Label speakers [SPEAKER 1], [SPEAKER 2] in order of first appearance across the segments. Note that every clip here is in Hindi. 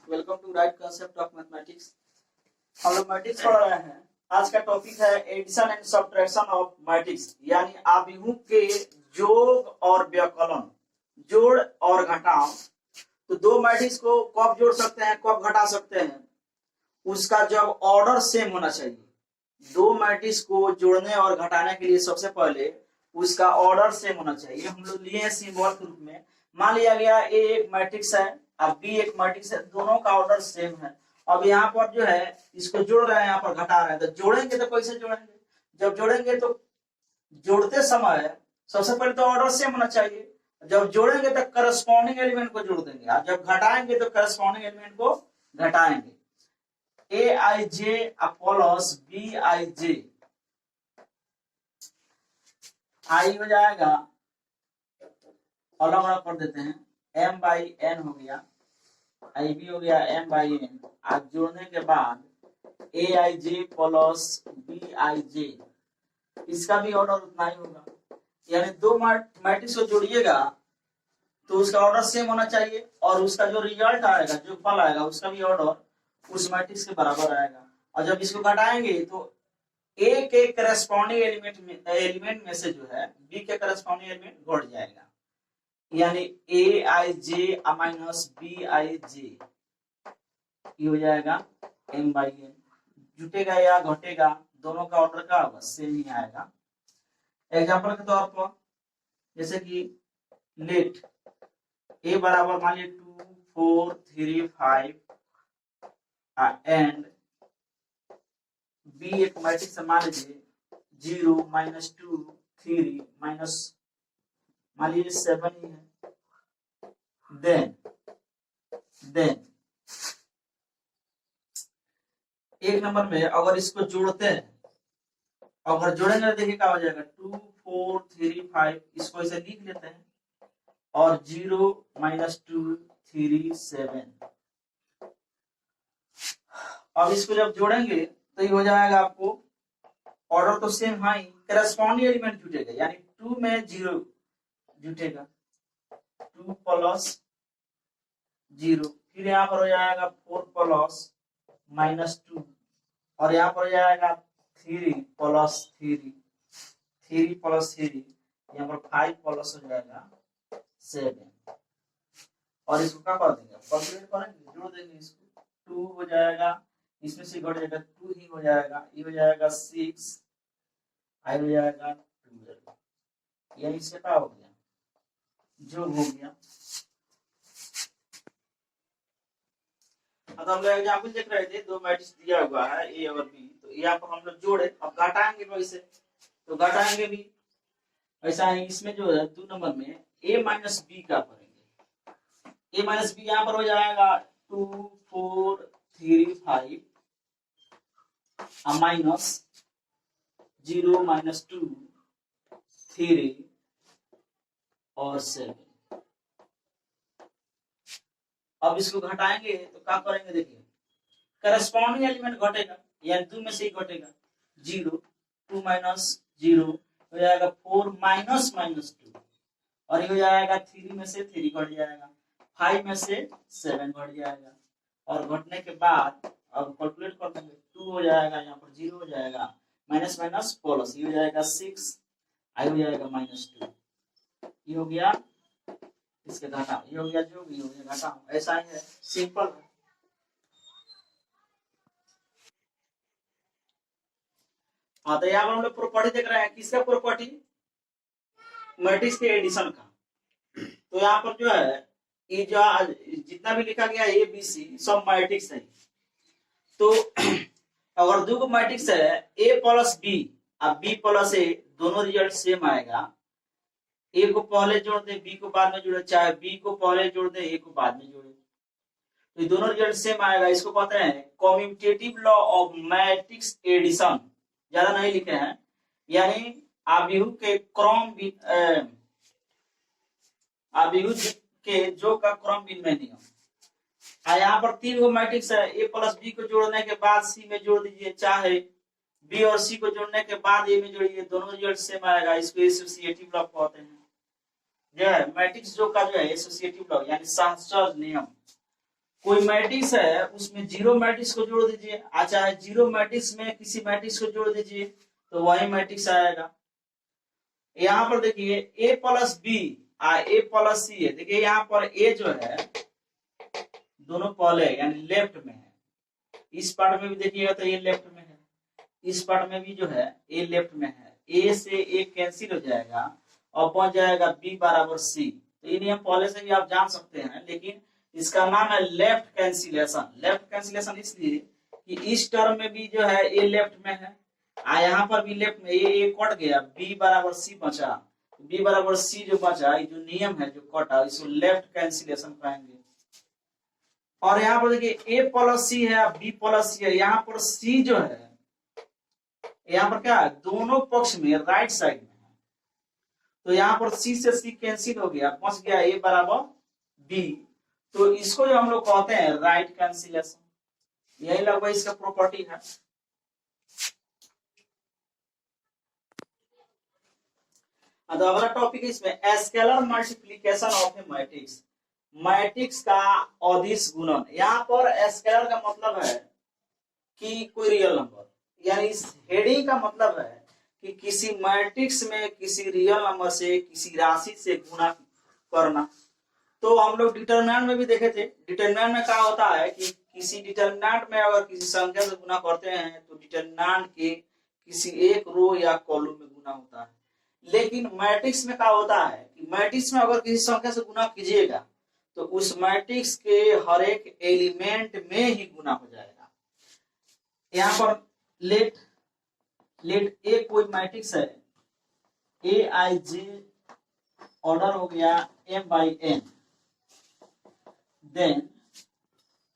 [SPEAKER 1] Welcome to right concept of mathematics. हम लोग मैट्रिक्स पढ़ रहे हैं। आज का टॉपिक है addition and subtraction of matrix, यानी आव्यूह के योग और व्यवकलन, जोड़ और घटाव। तो दो मैट्रिक्स को कब जोड़ सकते हैं, कब घटा सकते हैं, उसका जब ऑर्डर सेम होना चाहिए। दो मैट्रिक्स को जोड़ने और घटाने के लिए सबसे पहले उसका ऑर्डर सेम होना चाहिए। हम लोग लिए हैं सिंबल के रूप में। मान लिया गया ए एक मैट्रिक्स है, अब बी एक मैट्रिक्स है, दोनों का ऑर्डर सेम है। अब यहाँ पर जो है इसको जोड़ रहे हैं, यहाँ पर घटा रहे हैं। तो जोड़ेंगे तो कैसे जोड़ेंगे? जब जोड़ेंगे तो जोड़ते समय सबसे पहले तो ऑर्डर सेम होना चाहिए। जब जोड़ेंगे तो करस्पॉन्डिंग एलिमेंट को जोड़ देंगे, और जब घटाएंगे तो करस्पॉन्डिंग एलिमेंट को घटाएंगे। ए आई जे प्लस बी आई जे, आई हो जाएगा अलग अलग कर देते हैं, m बाई एन हो गया, आई बी हो गया m बाई एन। आज जोड़ने के बाद ए आई जे प्लस बी आई जे, इसका भी ऑर्डर उतना ही होगा। यानी दो मैट्रिक्स को जोड़िएगा तो उसका ऑर्डर सेम होना चाहिए, और उसका जो रिजल्ट आएगा, जो फल आएगा, उसका भी ऑर्डर उस मैट्रिक्स के बराबर आएगा। और जब इसको घटाएंगे तो ए के करस्पॉन्डिंग एलिमेंट में से जो है बी के करस्पॉन्डिंग एलिमेंट घट जाएगा, यानी ए आई जे माइनस बी आई जे, ये हो जाएगा m बाई एन। जुटेगा या घटेगा, दोनों का ऑर्डर का होगा सेम ही आएगा। एग्जांपल के तौर पर जैसे कि लेट ए बराबर मान लीजिए 2 4 3 5 एंड बी एक मैट्रिक्स मान लीजिए 0 -2 3 माइनस मान लीजिए 7 ही है। देन एक नंबर में अगर इसको जोड़ते हैं, अगर जोड़ेंगे तो देखिए क्या हो जाएगा, 2 4 3 5, इसको ऐसे लिख लेते हैं, और 0 -2 3 7। अब इसको जब जोड़ेंगे तो ये हो जाएगा, आपको ऑर्डर तो सेम है ही, करस्पॉन्डिंग एलिमेंट जुटेगा, यानी 2 में 0 जुटेगा, 2 प्लस 0, फिर यहाँ पर हो जाएगा 4 प्लस -2, और यहाँ पर हो जाएगा 3 प्लस 3, 3 प्लस 3, यहाँ पर 5 प्लस हो जाएगा 7। और इसको क्या कर देंगे, कैलकुलेट करेंगे, जोड़ देंगे इसको, 2 हो जाएगा, इसमें से घट जाएगा 2 ही हो जाएगा, ये हो जाएगा 6, आई हो जाएगा 12, यानी इसका क्या हो गया, जो हो गया। अब हम लोग एग्जांपल देख रहे थे, दो मैट्रिक्स दिया हुआ है ए और बी, तो यहाँ पर हम लोग जोड़े, अब घटाएंगे कैसे, तो घटाएंगे भी ऐसा ही। इसमें जो है 2 नंबर में ए माइनस बी का करेंगे, ए माइनस बी यहाँ पर हो जाएगा 2 4 3 5 माइनस 0 -2 3 और 7। अब इसको घटाएंगे तो क्या करेंगे, देखिए करस्पॉन्डिंग एलिमेंट घटेगा, यानी 2 में से ही घटेगा, 0 2 माइनस 0 हो जाएगा 4 माइनस -2, और ये हो जाएगा 3 में से 3 घट जाएगा, 5 में से 7 घट जाएगा, और घटने के बाद अब कैलकुलेट कर देंगे, 2 हो जाएगा, यहाँ पर 0 हो जाएगा, माइनस माइनस प्लस, ये हो जाएगा 6, आई हो जाएगा -2, ये हो गया इसके घटा, ये हो गया जो भी हो गया घटा, ऐसा ही है, सिंपल है। हाँ, तो यहाँ पर हम लोग प्रॉपर्टी देख रहे हैं, किसका प्रॉपर्टी, मैट्रिक्स के एडिशन का। तो यहाँ पर जो है ये जो जितना भी लिखा गया ए बी सी सब मैट्रिक्स है। तो अगर दो मैट्रिक्स है ए प्लस बी और बी प्लस ए, दोनों रिजल्ट सेम आएगा। ए को पहले जोड़ दे, बी को बाद में जोड़े, चाहे बी को पहले जोड़ दे, ए को बाद में जोड़े, तो ये दोनों रिजल्ट सेम आएगा। इसको कहते हैं commutative law of matrix addition. ज्यादा नहीं लिखे हैं, यानी आव्यूह के क्रम आव्यूह के जो का क्रम विनिमय नियम। यहाँ पर 3 गो मैट्रिक्स है, ए प्लस बी को जोड़ने के बाद सी में जोड़ दीजिए, चाहे बी और सी को जोड़ने के बाद ए में जोड़िए, दोनों रिजल्ट सेम आएगा। इसको एसोसिएटिव लॉ कहते हैं। जो है मैट्रिक्स जो का जो है एसोसिएटिव लॉ, यानी सहसंयोजक नियम कोई मैट्रिक्स है उसमें जीरो मैट्रिक्स को जोड़ दीजिए, चाहे जीरो मैट्रिक्स में किसी मैट्रिक्स को जोड़ दीजिए तो वही मैट्रिक्स आएगा। यहाँ पर देखिए ए प्लस बी ए प्लस सी है। देखिए यहाँ पर ए जो है दोनों पहले यानी लेफ्ट में है, इस पार्ट में भी देखिएगा तो ये लेफ्ट में है, इस पार्ट में भी जो है ए लेफ्ट में है। ए से ए कैंसिल हो जाएगा और पहुंच जाएगा बी बराबर सी। तो ये नियम पहले से भी आप जान सकते हैं, लेकिन इसका नाम है लेफ्ट कैंसिलेशन। लेफ्ट कैंसिलेशन इसलिए कि इस टर्म में भी जो है ए लेफ्ट में है, यहाँ पर भी लेफ्ट में ए कट गया, बी बराबर सी बचा। बी बराबर सी जो बचा, जो नियम है जो कटा, इसको लेफ्ट कैंसिलेशन कहेंगे। और यहाँ पर देखिए ए प्लस सी है, बी प्लस सी है। यहाँ पर सी जो है यहाँ पर क्या है, दोनों पक्ष में राइट साइड में है, तो यहाँ पर सी से सी कैंसिल हो गया, बच गया ए बराबर बी। तो इसको जो हम लोग कहते हैं राइट कैंसिलेशन, यही लगभग इसका प्रॉपर्टी है। तो अगला टॉपिक है इसमें scalar multiplication of A matrix. Matrix का अदिश गुणन। यहाँ पर स्केलर का मतलब है कि कोई रियल नंबर, यानी इस हेडिंग का मतलब है कि किसी मैट्रिक्स में किसी रियल नंबर से किसी राशि से गुणा करना। तो हम लोग डिटरमिनेंट में भी देखे थे, डिटरमिनेंट में क्या होता है कि किसी डिटरमिनेंट में अगर किसी संख्या से गुणा करते हैं तो डिटरमिनेंट के किसी एक रो या कॉलम में गुणा होता है। लेकिन मैट्रिक्स में क्या होता है कि मैट्रिक्स में अगर किसी संख्या से गुणा कीजिएगा तो उस मैट्रिक्स के हर एक एलिमेंट में ही गुणा हो जाएगा। यहाँ पर लेट ए कोई मैट्रिक्स है, ए आई जे ऑर्डर हो गया m बाई n,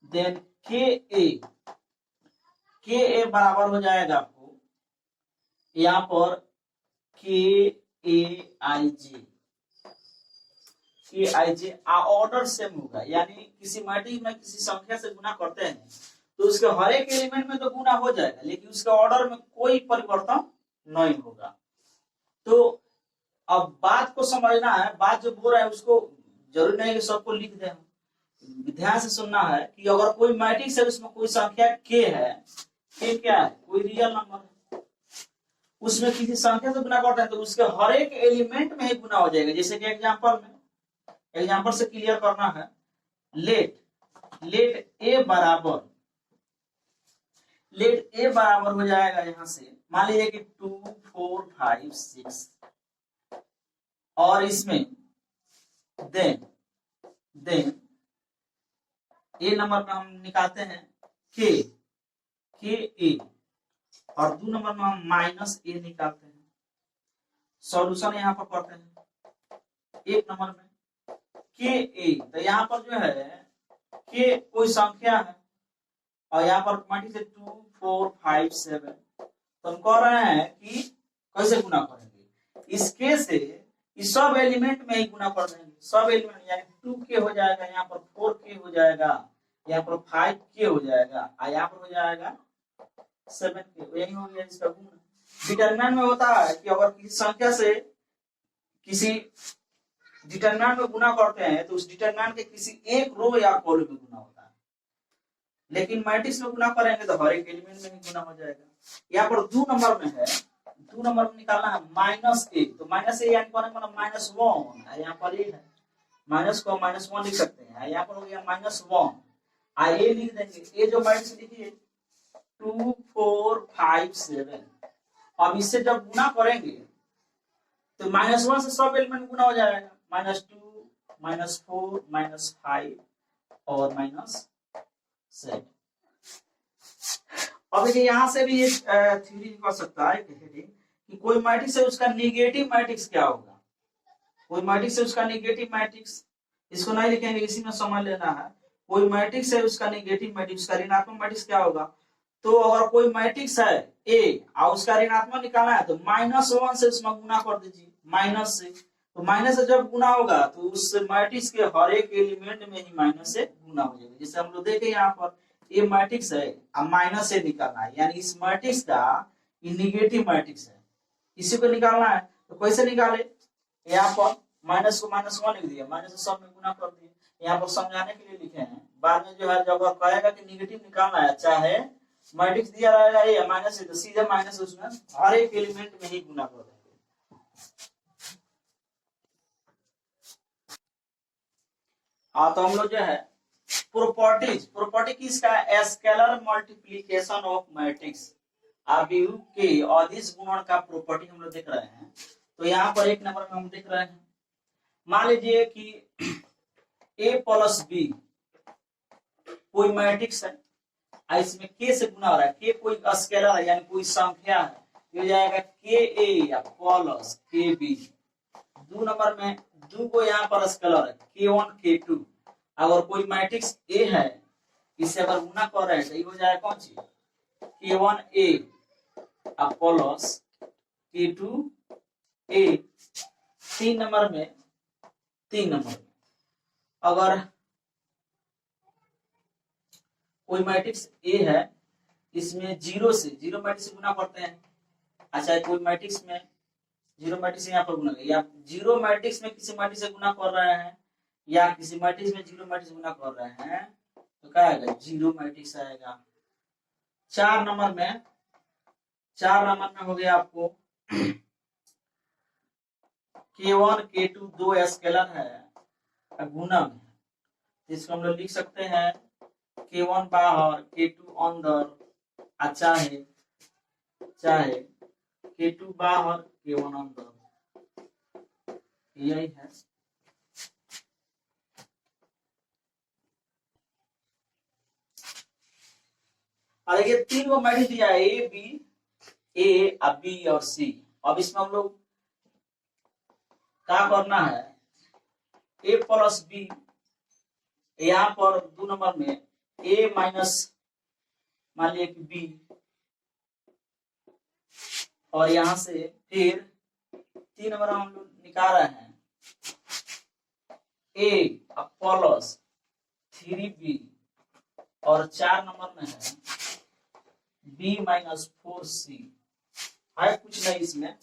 [SPEAKER 1] देन के ए बराबर हो जाएगा आपको यहाँ पर के ए आई जे ऑर्डर सेम होगा। यानी किसी मैट्रिक्स में किसी संख्या से गुणा करते हैं तो उसके हर एक एलिमेंट में तो गुणा हो जाएगा, लेकिन उसके ऑर्डर में कोई परिवर्तन नहीं होगा। तो अब बात को समझना है, बात जो बोल रहा है उसको जरूरी नहीं कि सबको लिख दें, ध्यान से सुनना है कि अगर कोई मैट्रिक्स है उसमें कोई संख्या के है, के क्या है, कोई रियल नंबर है, उसमें किसी संख्या से गुणा करते हैं तो उसके हर एक एलिमेंट में ही गुणा हो जाएगा। जैसे कि एग्जाम्पल से क्लियर करना है, लेट ए बराबर हो जाएगा यहाँ से, मान लीजिए कि 2 4 5 6, और इसमें देन ए नंबर में हम निकालते हैं के ए, और 2 नंबर में हम माइनस ए निकालते हैं। सॉल्यूशन यहाँ पर करते हैं 1 नंबर में के ए, तो यहाँ पर जो है के कोई संख्या है और यहाँ पर मैट्रिक्स है 2 4 5 7, तो हम कह रहे हैं कि कैसे गुना करेंगे, इसके से इस सब एलिमेंट में ही गुना कर देंगे। सब एलिमेंट यानी 2k हो जाएगा, यहाँ पर 4k हो जाएगा, यहाँ पर 5k हो जाएगा, और यहाँ पर हो जाएगा 7k। यही हो गया इसका गुना। डिटरमिनेंट में होता है कि अगर किसी संख्या से किसी डिटरमिनेंट में गुना करते हैं तो उस डिटरमिनेंट के किसी एक रो या कॉलम में गुना होता है, लेकिन मैट्रिक्स में गुना करेंगे तो हर एक एलिमेंट में ही गुना हो जाएगा। यहाँ पर 2 नंबर में है, 2 नंबर में निकालना है माइनस ए, तो माइनस ए यानी -1, यहाँ पर ए है, माइनस को -1 लिख सकते हैं, यहाँ पर हो गया -1, ए लिख देंगे। ए जो मैट्रिक्स लिखिए 2 4 5 7, अब इससे जब गुना करेंगे तो -1 से सब एलिमेंट गुना हो जाएगा, -2 -4 -5 और -7। अब देखिए यहाँ से भी एक थ्योरी कर सकता है कि कोई मैट्रिक्स है उसका नेगेटिव मैट्रिक्स क्या होगा। कोई मैट्रिक्स है उसका नेगेटिव मैट्रिक्स, इसको नहीं लिखेंगे, इसी में समझ लेना है। कोई मैट्रिक्स है उसका नेगेटिव मैट्रिक्स, उसका ऋणात्मक मैट्रिक्स क्या होगा। तो अगर कोई मैट्रिक्स है ए और उसका ऋणात्मक निकालना है तो -1 से उसमें गुना कर दीजिए, माइनस से, तो माइनस से जब गुना होगा तो उस मैट्रिक्स के हर एक एलिमेंट में ही माइनस से गुना हो जाएगा। जैसे हम लोग देखें यहाँ पर ये मैट्रिक्स है, अब माइनस से निकालना है, यानी इस मैट्रिक्स का ये नेगेटिव मैट्रिक्स है, इसी को निकालना है। तो कैसे निकाले, यहाँ पर माइनस को -1 लिख दिया, माइनस से सब में गुना कर दिए। यहाँ पर समझाने के लिए लिखे हैं बाद में जो है जब वह कहेगा कि निगेटिव निकालना है, चाहे मैट्रिक्स दिया रहेगा ए या माइनस ए, तो सीधे माइनस उसमें हर एक एलिमेंट में ही गुना कर देंगे। हाँ, तो हम लोग जो है प्रॉपर्टी किसका, स्केलर मल्टीप्लीकेशन ऑफ मैट्रिक्स, अभियुक्त के अदिश गुणन का प्रॉपर्टी हम लोग देख रहे हैं। तो यहाँ पर एक नंबर में हम देख रहे हैं, मान लीजिए कि a प्लस बी कोई मैट्रिक्स है, इसमें k से गुना हो रहा है, k कोई स्केलर है यानी कोई संख्या है, ये हो जाएगा ka या प्लस kb। 2 नंबर में दो को यहाँ पर स्केलर है k1 k2, अगर कोई मैट्रिक्स a है इसे अगर गुना कर रहे हैं तो ये हो जाएगा कौन सी k1a प्लस k2a। 3 नंबर में अगर कोई मैट्रिक्स ए है, इसमें जीरो मैट्रिक्स से गुना करते हैं। अच्छा, कोई मैट्रिक्स में जीरो मैट्रिक्स यहाँ पर गुना, या जीरो मैट्रिक्स में किसी मैट्रिक्स से गुना कर रहे हैं या किसी मैट्रिक्स में जीरो मैट्रिक्स गुना कर रहे हैं, तो क्या आएगा, जीरो मैट्रिक्स आएगा। 4 नंबर में हो गया आपको k1 k2 दो स्केलर है गुना में, जिसको हम लोग लिख सकते हैं k1 बाहर k2 अंदर, चाहे k2 बाहर k1 अंदर, यही है। और ये 3 को मैट्रिक्स दिया है ए बी और सी। अब इसमें हम लोग क्या करना है, a प्लस बी, यहाँ पर 2 नंबर में a माइनस मान लिया कि b, और यहां से फिर 3 नंबर हम लोग निकाल रहे हैं a प्लस 3b, और 4 नंबर में है b माइनस 4c है, कुछ नहीं इसमें।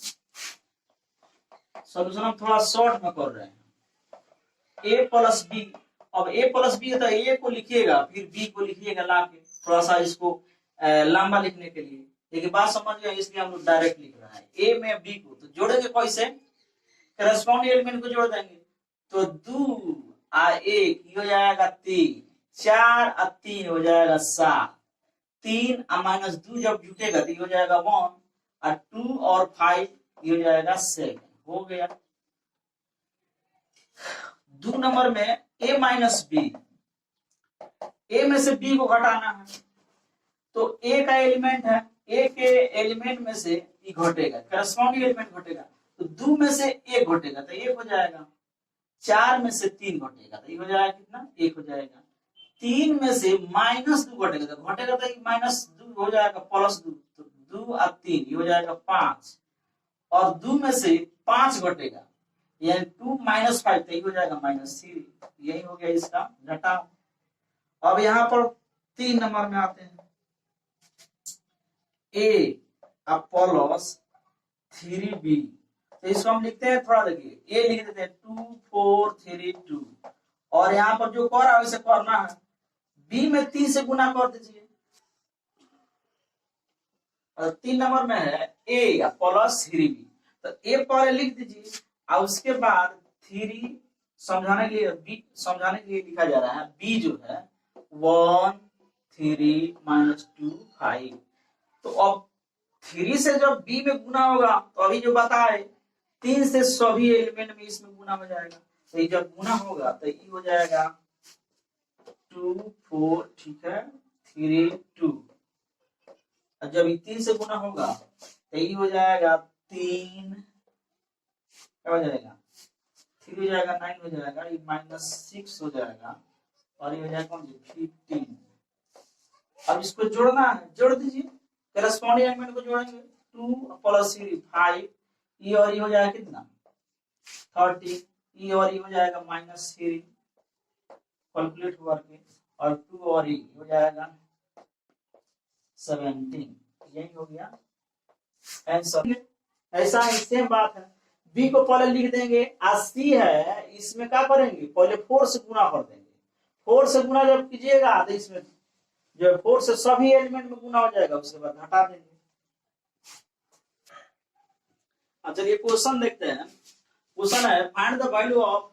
[SPEAKER 1] सोल्यूशन हम थोड़ा शॉर्ट में कर रहे हैं, a प्लस बी। अब a प्लस बी है तो a को लिखिएगा फिर b को लिखिएगा लाके, थोड़ा सा इसको लंबा लिखने के लिए, लेकिन बात समझ गए, इसलिए हम लोग डायरेक्ट लिख रहे हैं। a में b को तो जोड़ेंगे कैसे, करस्पॉन्डिंग एलिमेंट को जोड़ देंगे, तो 2 और 1 हो जाएगा 3, 4 और 3 हो जाएगा 7, 3 और माइनस 2 जब जुटेगा तो हो जाएगा 1, और 2 और 5 हो जाएगा 7, हो गया। 2 नंबर में a माइनस बी, a में से b को घटाना है, तो a का एलिमेंट है, a के एलिमेंट में से e घटेगा, करस्पॉन्डिंग एलिमेंट घटेगा, तो 2 में से 1 घटेगा तो 1 हो जाएगा, 4 में से 3 घटेगा तो ये हो जाएगा कितना, 1 हो जाएगा, 3 में से माइनस 2 घटेगा तो माइनस 2 हो जाएगा प्लस 2, तो 2 और 3 ये हो जाएगा 5, और 2 में से 5 घटेगा यानी 2 माइनस 5 तो ये हो जाएगा माइनस 3, यही हो गया इसका घटाव। अब यहाँ पर 3 नंबर में आते हैं, a प्लस 3b, तो इसको हम लिखते हैं, थोड़ा देखिए a लिख देते हैं 2 4 3 2, और यहाँ पर जो कर रहा है वैसे करना है, b में 3 से गुना कर दीजिए, और 3 नंबर में है a प्लस 3b, तो a पहले लिख दीजिए और उसके बाद 3 समझाने के लिए लिखा जा रहा है, b जो है 1 3 माइनस 2 5, तो अब 3 से जब b में गुना होगा तो अभी जो बताए 3 से सभी एलिमेंट में इसमें गुना हो जाएगा, तो ये जब गुना होगा तो ये हो जाएगा 2 4, ठीक है 3 2, और जब ये 3 से गुना होगा तो ये हो जाएगा 3, क्या हो जाएगा 3 हो जाएगा 9 हो जाएगा, ये माइनस 6 हो जाएगा, और ये हो जाएगा 15। अब इसको जोड़ना है, जोड़ दीजिए, करस्पॉन्डिंग एलिमेंट को जोड़ेंगे, 2 प्लस 3 5, ये और ये हो जाएगा कितना 30, ये और ये हो जाएगा माइनस 3, कैलकुलेट हुआ के, और 2 और ये हो जाएगा 17, यही हो गया आंसर। ऐसा ही सेम बात है, b को पहले लिख देंगे, और c है इसमें क्या करेंगे, पहले 4 से गुना कर देंगे, 4 से गुना जब कीजिएगा तो इसमें जो है 4 से सभी एलिमेंट में गुना हो जाएगा, उसके बाद हटा देंगे। अब चलिए क्वेश्चन देखते हैं। क्वेश्चन है find the value of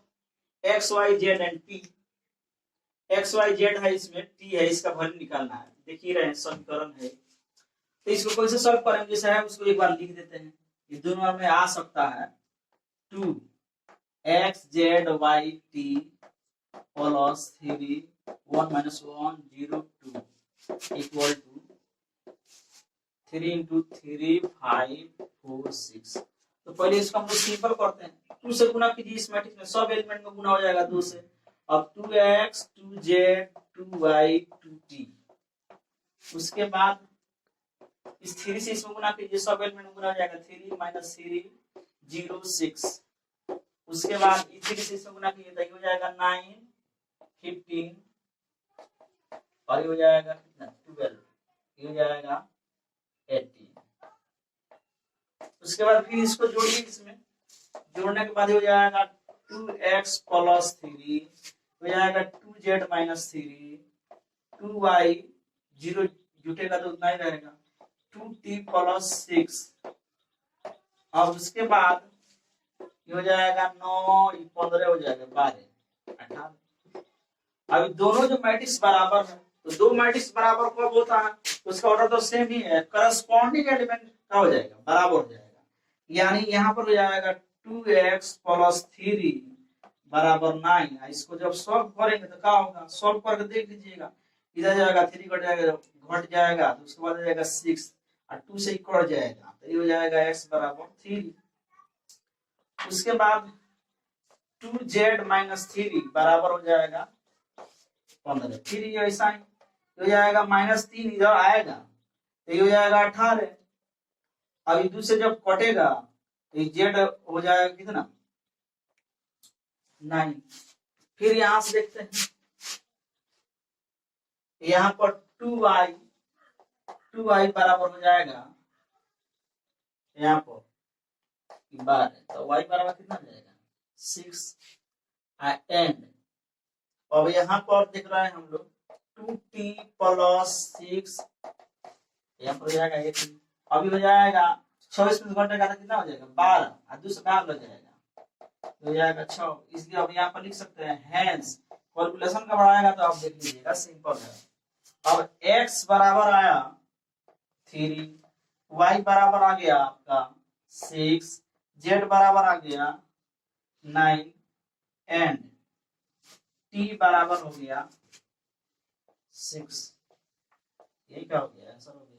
[SPEAKER 1] X Y Z and T. X Y Z है, इसमें टी है, इसका वैल्यू निकालना है। देख ही रहे हैं समीकरण है, तो इसको कैसे सॉल्व करेंगे जैसे है उसको एक बार लिख देते हैं। ये दोनों में आ सकता है 2 X Z Y T plus 3 1 minus 1 0 2 equal to 3 into 3 5 4 6। तो पहले इसको हम लोग सिंपल करते हैं। 2 से गुना कीजिए, इस मैट्रिक्स में सब एलिमेंट में गुना हो जाएगा 2 से। अब 2x 2z 2y 2t, उसके बाद इस 3 से इसमें गुना कीजिए, सब एलिमेंट में गुना हो जाएगा 3 माइनस 3 0 6। उसके बाद इस 3 से इसमें गुना कीजिए तो ये हो जाएगा 9 15 और ये हो जाएगा कितना 12, ये हो जाएगा 18। उसके बाद फिर इसको जोड़िए, इसमें जोड़ने के बाद हो जाएगा 2x प्लस 3 हो जाएगा 2z माइनस 3 2y 0 जुटेगा तो उतना ही रहेगा 2t प्लस 6। अब उसके बाद ये हो जाएगा 9 15 हो जाएगा 12 18। अभी दोनों जो मैट्रिक्स बराबर है, तो दो मैट्रिक्स बराबर कब होता है, उसका ऑर्डर तो सेम ही है, करस्पॉन्डिंग एलिमेंट क्या हो जाएगा बराबर हो जाएगा। यानी यहाँ पर हो जाएगा 2x प्लस 3 बराबर 9। इसको जब सॉल्व करेंगे तो क्या होगा, सॉल्व करके देख लीजिएगा, इधर जाएगा 3 घट जाएगा तो उसके बाद हो जाएगा 6 और 2 से कट जाएगा तो ये हो जाएगा x बराबर 3। उसके बाद 2z माइनस 3 बराबर हो जाएगा 15। फिर ये ऐसा ही हो जाएगा -3 इधर आएगा तो ये हो जाएगा 18। अभी 2 से जब कटेगा तो जेड हो जाएगा कितना 9। फिर यहां से देखते हैं, यहाँ पर 2y बराबर हो जाएगा यहाँ पर 12, तो y बराबर कितना हो जाएगा 6 एंड अब यहाँ पर देख रहे हैं हम लोग 2t प्लस 6 यहाँ पर हो जाएगा 18। अभी हो जाएगा 24 में घंटे का कितना हो जाएगा 12 और 2 से भाग हो जाएगा हो जाएगा 6। इसलिए अब यहाँ पर लिख सकते हैं हेंस कैलकुलेशन का बढ़ाएगा तो आप देख लीजिएगा सिंपल है। अब x बराबर आया 3, y बराबर आ गया आपका 6, z बराबर आ गया 9 एंड t बराबर हो गया 6। यही क्या हो गया आंसर हो गया।